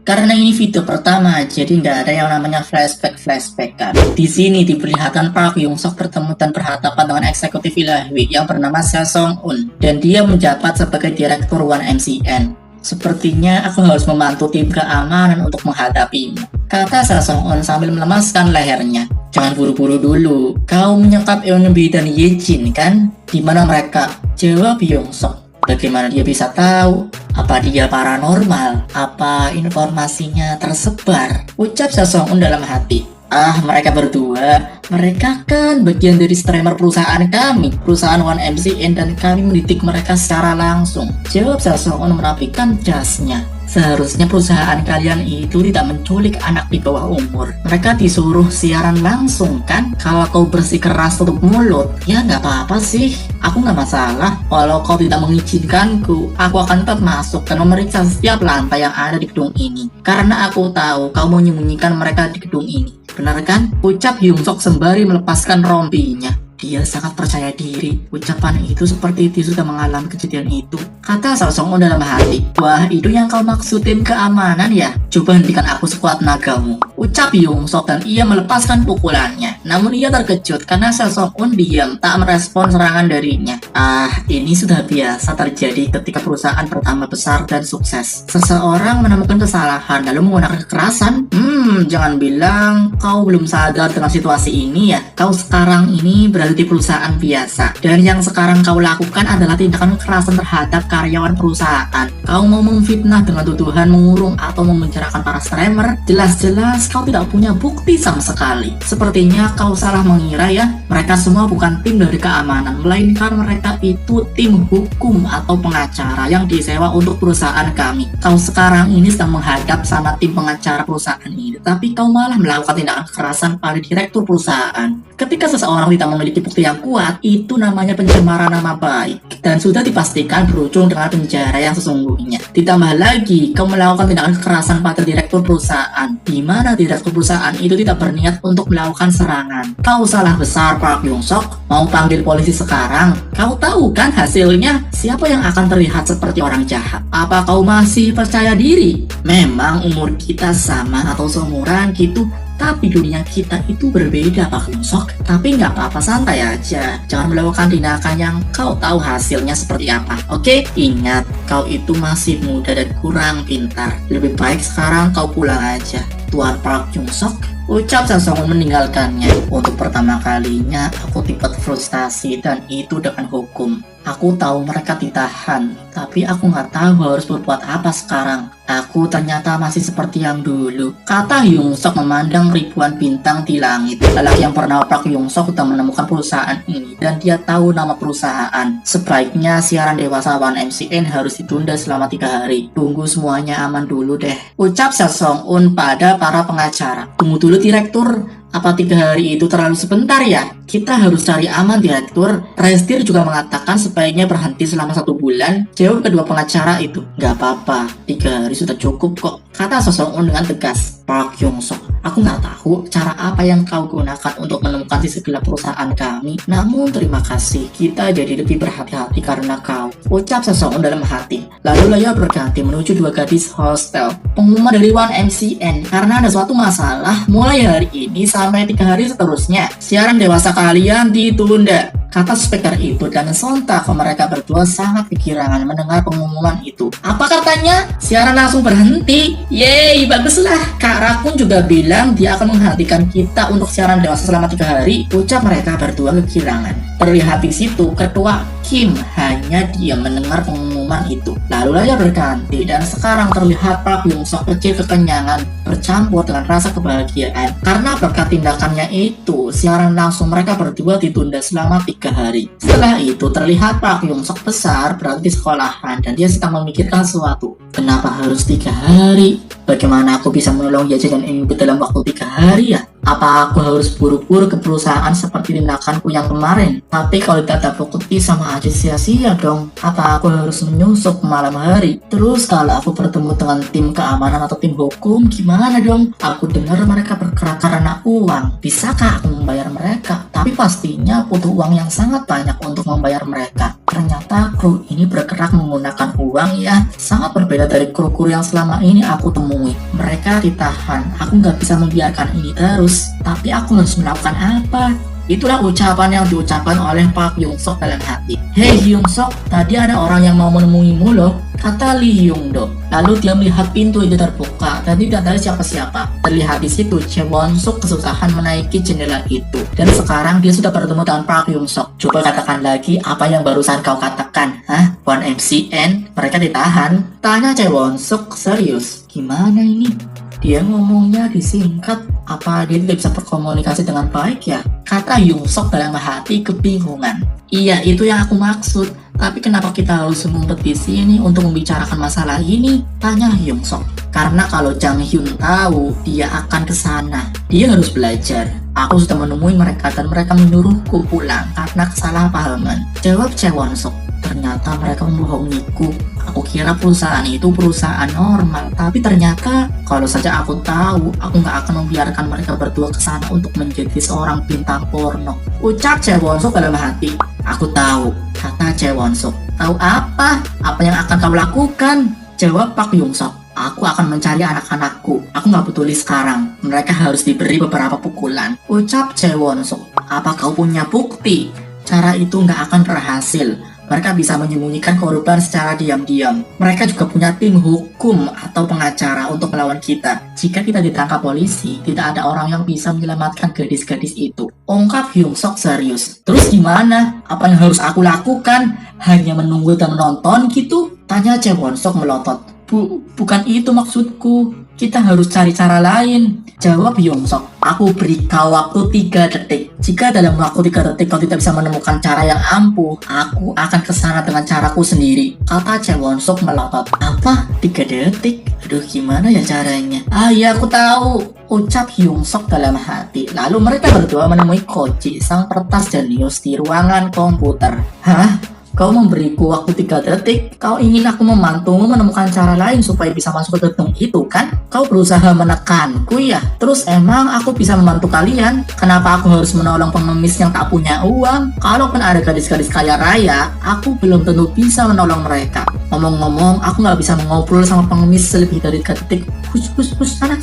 Karena ini video pertama, jadi nggak ada yang namanya flashback kan. Di sini diperlihatkan Park Hyung Suk bertemu dan berhadapan dengan eksekutif ilahi yang bernama Seo Sung Un, dan dia menjabat sebagai direktur One MCN. Sepertinya aku harus membantu tim keamanan untuk menghadapimu, kata Seo Sung Un sambil melemaskan lehernya. Jangan buru-buru dulu, kau menyekap Eun Bi dan Ye Jin kan? Di mana mereka? Jawab Hyung Suk. Bagaimana dia bisa tahu? Apa dia paranormal? Apa informasinya tersebar? Ucap Seo Sung Un dalam hati. Mereka berdua. Mereka kan bagian dari streamer perusahaan kami, perusahaan One MCN, dan kami mendidik mereka secara langsung. Jawab Seo Sung Un merapikan jasnya. Seharusnya perusahaan kalian itu tidak menculik anak di bawah umur. Mereka disuruh siaran langsung kan? Kalau kau bersikeras tutup mulut, ya nggak apa-apa sih. Aku nggak masalah. Kalau kau tidak mengizinkanku, aku akan tetap masuk dan memeriksa setiap lantai yang ada di gedung ini. Karena aku tahu kau menyembunyikan mereka di gedung ini. Benar kan? Ucap Hyung Suk sembari melepaskan rompinya. Dia sangat percaya diri. Ucapan itu seperti dia sudah mengalami kejadian itu, kata Seo Sung Un dalam hati. Wah, itu yang kau maksudin keamanan ya? Coba hentikan aku sekuat nagamu, ucap Hyung Suk, dan ia melepaskan pukulannya. Namun ia terkejut karena Seo Sung Un diam, tak merespon serangan darinya. Ini sudah biasa terjadi ketika perusahaan pertama besar dan sukses. Seseorang menemukan kesalahan lalu menggunakan kekerasan. Jangan bilang kau belum sadar dengan situasi ini ya. Kau sekarang ini berada di perusahaan biasa, dan yang sekarang kau lakukan adalah tindakan kekerasan terhadap karyawan perusahaan. Kau mau memfitnah dengan tuduhan mengurung atau memenjarakan para streamer. Jelas-jelas kau tidak punya bukti sama sekali. Sepertinya kau salah mengira ya. Mereka semua bukan tim dari keamanan, melainkan mereka itu tim hukum atau pengacara yang disewa untuk perusahaan kami. Kau sekarang ini sedang menghadap sama tim pengacara perusahaan ini, tapi kau malah melakukan tindakan kekerasan pada direktur perusahaan. Ketika seseorang tidak memiliki bukti yang kuat, itu namanya pencemaran nama baik, dan sudah dipastikan berujung dengan penjara yang sesungguhnya. Ditambah lagi, kau melakukan tindakan kekerasan pada direktur perusahaan, di mana direktur perusahaan itu tidak berniat untuk melakukan serangan. Kau salah besar, Park Hyung Suk. Mau panggil polisi sekarang? Kau tahu kan hasilnya? Siapa yang akan terlihat seperti orang jahat? Apa kau masih percaya diri? Memang umur kita sama atau seumuran gitu, tapi dunia kita itu berbeda, Pak Hyung Suk. Tapi nggak apa-apa, santai aja. Jangan melakukan tindakan yang kau tahu hasilnya seperti apa. Oke? Ingat, kau itu masih muda dan kurang pintar. Lebih baik sekarang kau pulang aja, Tuan Park Hyung Suk. Ucap Seo Sung Un meninggalkannya. Untuk pertama kalinya aku tiba frustasi, dan itu dengan hukum. Aku tahu mereka ditahan, tapi aku nggak tahu harus berbuat apa sekarang. Aku ternyata masih seperti yang dulu, kata Hyung Suk memandang ribuan bintang di langit. Lelaki yang bernama Park Hyung Suk sudah menemukan perusahaan ini, dan dia tahu nama perusahaan. Sebaiknya siaran dewasa One MCN harus ditunda selama 3 hari. Tunggu semuanya aman dulu deh, ucap Seo Sung Un pada para pengacara. Tunggu dulu, direktur. Apa 3 hari itu terlalu sebentar ya? Kita harus cari aman, direktur. Prestir juga mengatakan sebaiknya berhenti selama 1 bulan. Jawab kedua pengacara itu. Gak apa-apa, 3 hari sudah cukup kok, kata Seo Sung Un dengan tegas. Park Hyung Suk, aku nggak tahu cara apa yang kau gunakan untuk menemukan sisi gelap perusahaan kami. Namun terima kasih, kita jadi lebih berhati-hati karena kau, ucap Seo Sung Un dalam hati. Lalu layar berganti menuju 2 gadis hostel. Pengumuman dari One MCN, karena ada suatu masalah, mulai hari ini sampai 3 hari seterusnya, siaran dewasa kalian ditunda, kata speaker itu, dan sontak mereka berdua sangat kegirangan mendengar pengumuman itu. Apa katanya? Siaran langsung berhenti? Yeay, baguslah. Kak Rakun juga bilang dia akan menghentikan kita untuk siaran dewasa selama 3 hari, ucap mereka berdua kegirangan. Terlihat di situ, ketua Kim hanya diam mendengar pengumuman itu. Lalu layar berganti, dan sekarang terlihat Park Hyung Suk kecil kekenyangan bercampur dengan rasa kebahagiaan. Karena berkat tindakannya itu, siaran langsung mereka berdua ditunda selama 3 hari. Setelah itu terlihat Park Hyung Suk besar berada di sekolahan, dan dia sedang memikirkan sesuatu. Kenapa harus 3 hari? Bagaimana aku bisa menolong Ye Jin dan Eun Bi dalam waktu 3 hari ya? Apa aku harus buru-buru ke perusahaan seperti tindakanku yang kemarin? Tapi kalau tidak ada bukti sama aja sia-sia dong. Apa aku harus menyusup malam hari? Terus kalau aku bertemu dengan tim keamanan atau tim hukum, gimana dong? Aku dengar mereka bergerak karena uang. Bisakah aku membayar mereka? Tapi pastinya butuh uang yang sangat banyak untuk membayar mereka. Ternyata kru ini bergerak menggunakan uang ya. Sangat berbeda dari kru-kru yang selama ini aku temui. Mereka ditahan. Aku nggak bisa membiarkan ini terus. Tapi aku harus melakukan apa? Itulah ucapan yang diucapkan oleh Park Hyung Sok dalam hati. Hei Hyung Sok, tadi ada orang yang mau menemuimu loh, kata Lee Hyung Do. Lalu dia melihat pintu itu terbuka dan tidak ada siapa-siapa. Terlihat di situ Chae Won Suk kesusahan menaiki jendela itu. Dan sekarang dia sudah bertemu dengan Park Hyung Sok. Coba katakan lagi apa yang barusan kau katakan, hah? 1MCN, mereka ditahan? Tanya Chae Won Suk serius. Gimana ini? Dia ngomongnya disingkat, apa dia tidak bisa berkomunikasi dengan baik ya? Kata Hyung Sok dalam hati kebingungan. Iya, itu yang aku maksud. Tapi kenapa kita harus ngumpet di sini untuk membicarakan masalah ini? Tanya Hyung Sok. Karena kalau Jang Hyun tahu, dia akan ke sana. Dia harus belajar. Aku sudah menemui mereka dan mereka menyuruhku pulang karena kesalahpahaman. Jawab Chae Won Sok. Ternyata mereka membohongiku. Aku kira perusahaan itu perusahaan normal, tapi ternyata kalau saja aku tahu, aku nggak akan membiarkan mereka berdua ke sana untuk menjadi seorang bintang porno. Ucap Chae Won Suk dalam hati. Aku tahu, kata Chae Won Suk. Tahu apa? Apa yang akan kau lakukan? Jawab Park Hyung Sok. Aku akan mencari anak-anakku. Aku nggak peduli sekarang. Mereka harus diberi beberapa pukulan. Ucap Chae Won Suk. Apa kau punya bukti? Cara itu nggak akan berhasil. Mereka bisa menyembunyikan korban secara diam-diam. Mereka juga punya tim hukum atau pengacara untuk melawan kita. Jika kita ditangkap polisi, tidak ada orang yang bisa menyelamatkan gadis-gadis itu. Ungkap Hyung Sok serius. Terus gimana? Apa yang harus aku lakukan? Hanya menunggu dan menonton gitu? Tanya Chae Won Sok melotot. Bukan itu maksudku. Kita harus cari cara lain. Jawab Hyung Sok. Aku beri kau waktu 3 detik. Jika dalam waktu 3 detik kau tidak bisa menemukan cara yang ampuh, aku akan kesana dengan caraku sendiri. Kata Chae Won Sok melotot. Apa? 3 detik? Aduh, gimana ya caranya? Ah iya, aku tahu. Ucap Hyung Sok dalam hati. Lalu mereka berdua menemui Koji, sang peretas jenius di ruangan komputer. Hah? Kau memberiku waktu 3 detik. Kau ingin aku membantumu menemukan cara lain supaya bisa masuk ke gedung itu kan? Kau berusaha menekanku ya? Terus emang aku bisa membantu kalian? Kenapa aku harus menolong pengemis yang tak punya uang? Kalaupun ada gadis-gadis kaya raya, aku belum tentu bisa menolong mereka. Ngomong-ngomong, aku nggak bisa mengobrol sama pengemis lebih dari 3 detik. Hush, sana.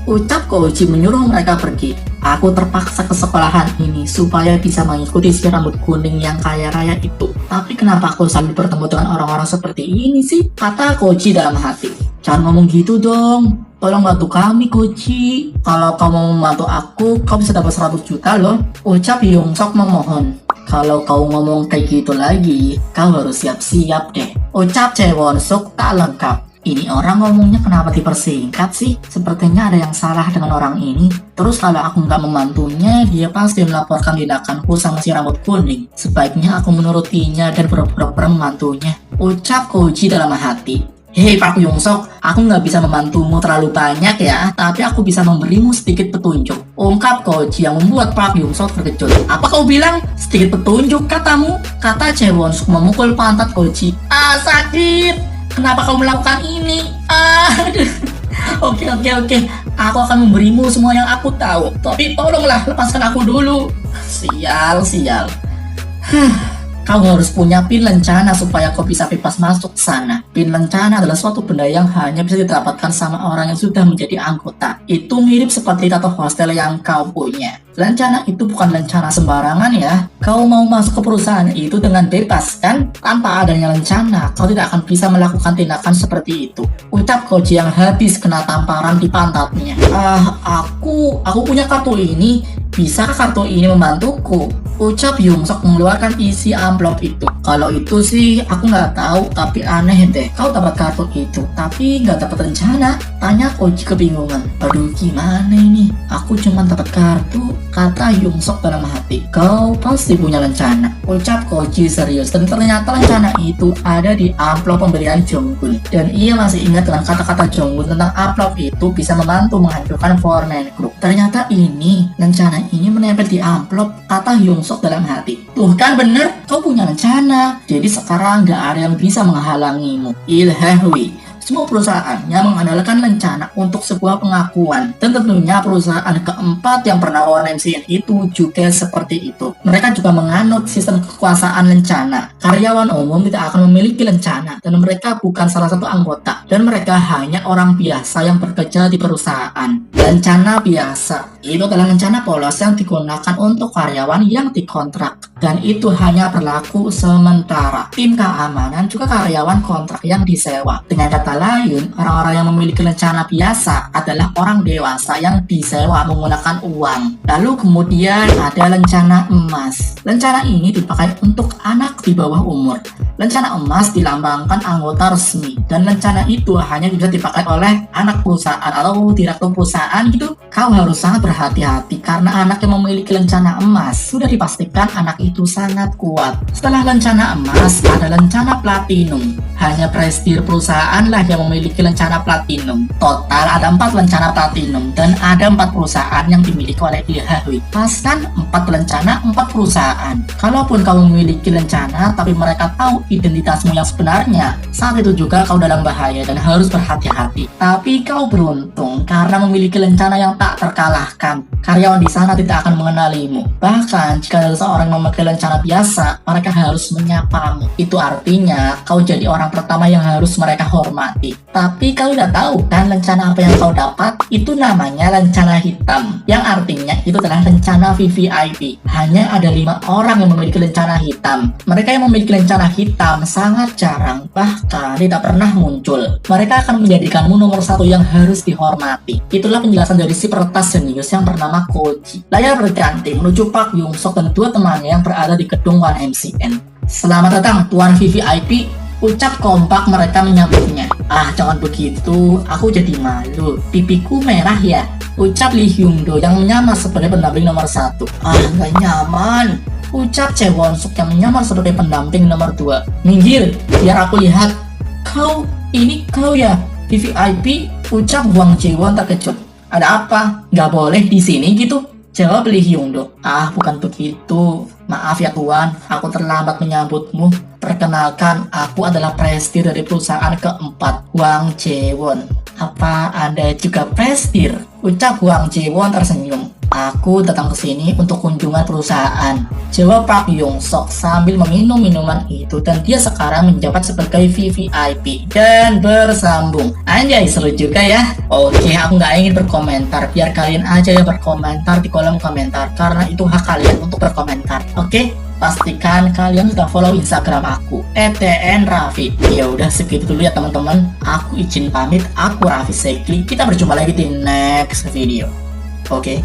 Ucap Koji menyuruh mereka pergi. Aku terpaksa ke sekolahan ini supaya bisa mengikuti si rambut kuning yang kaya raya itu. Tapi kenapa aku selalu bertemu dengan orang-orang seperti ini sih? Kata Koji dalam hati. Jangan ngomong gitu dong. Tolong bantu kami, Koji. Kalau kau mau membantu aku, kau bisa dapat 100 juta loh. Ucap Hyung Sok memohon. Kalau kau ngomong kayak gitu lagi, kau harus siap-siap deh. Ucap Chae Won Suk tak lengkap. Ini orang ngomongnya kenapa dipersingkat sih? Sepertinya ada yang salah dengan orang ini. Terus kalau aku nggak membantunya, dia pasti melaporkan tindakanku sama si rambut kuning. Sebaiknya aku menurutinya dan pura-pura membantunya. Ucap Koji dalam hati. Hei Park Hyung Sok, aku nggak bisa membantumu terlalu banyak ya, tapi aku bisa memberimu sedikit petunjuk. Ungkap Koji yang membuat Park Hyung Sok terkejut. Apa kau bilang? Sedikit petunjuk katamu? Kata Chae Won Suk memukul pantat Koji. Ah, sakit! Kenapa kau melakukan ini? Oke. Aku akan memberimu semua yang aku tahu. Tapi tolonglah lepaskan aku dulu. Sial. Kau harus punya pin lencana supaya kau bisa bebas masuk sana. Pin lencana adalah suatu benda yang hanya bisa didapatkan sama orang yang sudah menjadi anggota. Itu mirip seperti tato hostel yang kau punya. Lencana itu bukan lencana sembarangan ya. Kau mau masuk ke perusahaan itu dengan bebas kan? Tanpa adanya lencana, kau tidak akan bisa melakukan tindakan seperti itu. Ucap Koji yang habis kena tamparan di pantatnya. Aku punya kartu ini. Bisakah kartu ini membantuku? Ucap Hyung Sok mengeluarkan isi amplop itu. Kalau itu sih aku nggak tahu, tapi aneh deh. Kau dapat kartu itu, tapi nggak dapat rencana. Tanya Koji kebingungan. Aduh, gimana ini? Aku cuma dapat kartu. Kata Hyung Sok dalam hati. Kau pasti punya rencana. Ucap Koji serius. Dan ternyata rencana itu ada di amplop pemberian Jonggun. Dan ia masih ingat dengan kata-kata Jonggun tentang amplop itu bisa membantu menghancurkan Foreman Group. Ternyata ini rencana ini menempel di amplop. Kata Hyung Sok dalam hati. Tuh kan bener, kau punya rencana. Jadi sekarang gak ada yang bisa menghalangimu. Ilhahwi. Semua perusahaan yang mengandalkan lencana untuk sebuah pengakuan. Dan tentunya perusahaan keempat yang pernah lawan MCN itu juga seperti itu. Mereka juga menganut sistem kekuasaan lencana. Karyawan umum tidak akan memiliki lencana dan mereka bukan salah satu anggota. Dan mereka hanya orang biasa yang bekerja di perusahaan. Lencana biasa itu adalah lencana polos yang digunakan untuk karyawan yang dikontrak. Dan itu hanya berlaku sementara. Tim keamanan juga karyawan kontrak yang disewa. Dengan kata lain, orang-orang yang memiliki lencana biasa adalah orang dewasa yang disewa menggunakan uang. Lalu kemudian ada lencana emas. Lencana ini dipakai untuk anak di bawah umur. Lencana emas dilambangkan anggota resmi. Dan lencana itu hanya bisa dipakai oleh anak perusahaan atau direktur perusahaan gitu. Kau harus sangat berhati-hati karena anak yang memiliki lencana emas sudah dipastikan anak itu sangat kuat. Setelah lencana emas, ada lencana platinum. Hanya presidir perusahaan lah yang memiliki lencana platinum. Total ada 4 lencana platinum dan ada 4 perusahaan yang dimiliki oleh IHW. Pastikan 4 lencana, 4 perusahaan. Kalaupun kau memiliki lencana tapi mereka tahu identitasmu yang sebenarnya, saat itu juga kau dalam bahaya dan harus berhati-hati. Tapi kau beruntung karena memiliki lencana yang tak terkalahkan. Karyawan di sana tidak akan mengenalimu. Bahkan jika ada seorang yang memakai lencana biasa, mereka harus menyapamu. Itu artinya kau jadi orang pertama yang harus mereka hormati. Tapi kau udah tahu kan lencana apa yang kau dapat? Itu namanya lencana hitam. Yang artinya itu adalah lencana VVIP. Hanya ada 5 orang yang memiliki lencana hitam. Mereka yang memiliki lencana hitam sangat jarang, bahkan tidak pernah muncul. Mereka akan menjadikanmu nomor 1 yang harus dihormati. Itulah penjelasan dari si peretas jenius yang bernama Koji. Layar berganti menuju Park Young Sok dan 2 temannya yang berada di gedung One MCN. Selamat datang Tuan VVIP, ucap kompak mereka menyambutnya. Ah, jangan begitu, aku jadi malu. Pipiku merah ya, ucap Lee Hyung Do yang menyamar sebagai pendamping nomor 1. Ah, gak nyaman, ucap Chae Won Suk yang menyamar sebagai pendamping nomor 2. Minggir, biar aku lihat. Ini kau ya, VVIP, ucap Hwang Jae-won terkejut. Ada apa? Nggak boleh di sini gitu? Jawab Lee Hyung Do. Ah, bukan begitu. Maaf ya Tuan, aku terlambat menyambutmu. Perkenalkan, aku adalah presidir dari perusahaan keempat, Hwang Jae-won. Apa Anda juga presidir? Ucap Hwang Jae-won tersenyum. Aku datang ke sini untuk kunjungan perusahaan, jawab Park Young Sok sambil meminum minuman itu, dan dia sekarang menjabat sebagai VVIP dan bersambung. Anjay, seru juga ya. Oke, aku nggak ingin berkomentar, biar kalian aja yang berkomentar di kolom komentar karena itu hak kalian untuk berkomentar. Oke? Pastikan kalian sudah follow Instagram aku @tnraffi. Ya udah segitu dulu ya teman-teman. Aku izin pamit. Aku Raffi Sekli. Kita berjumpa lagi di next video. Oke.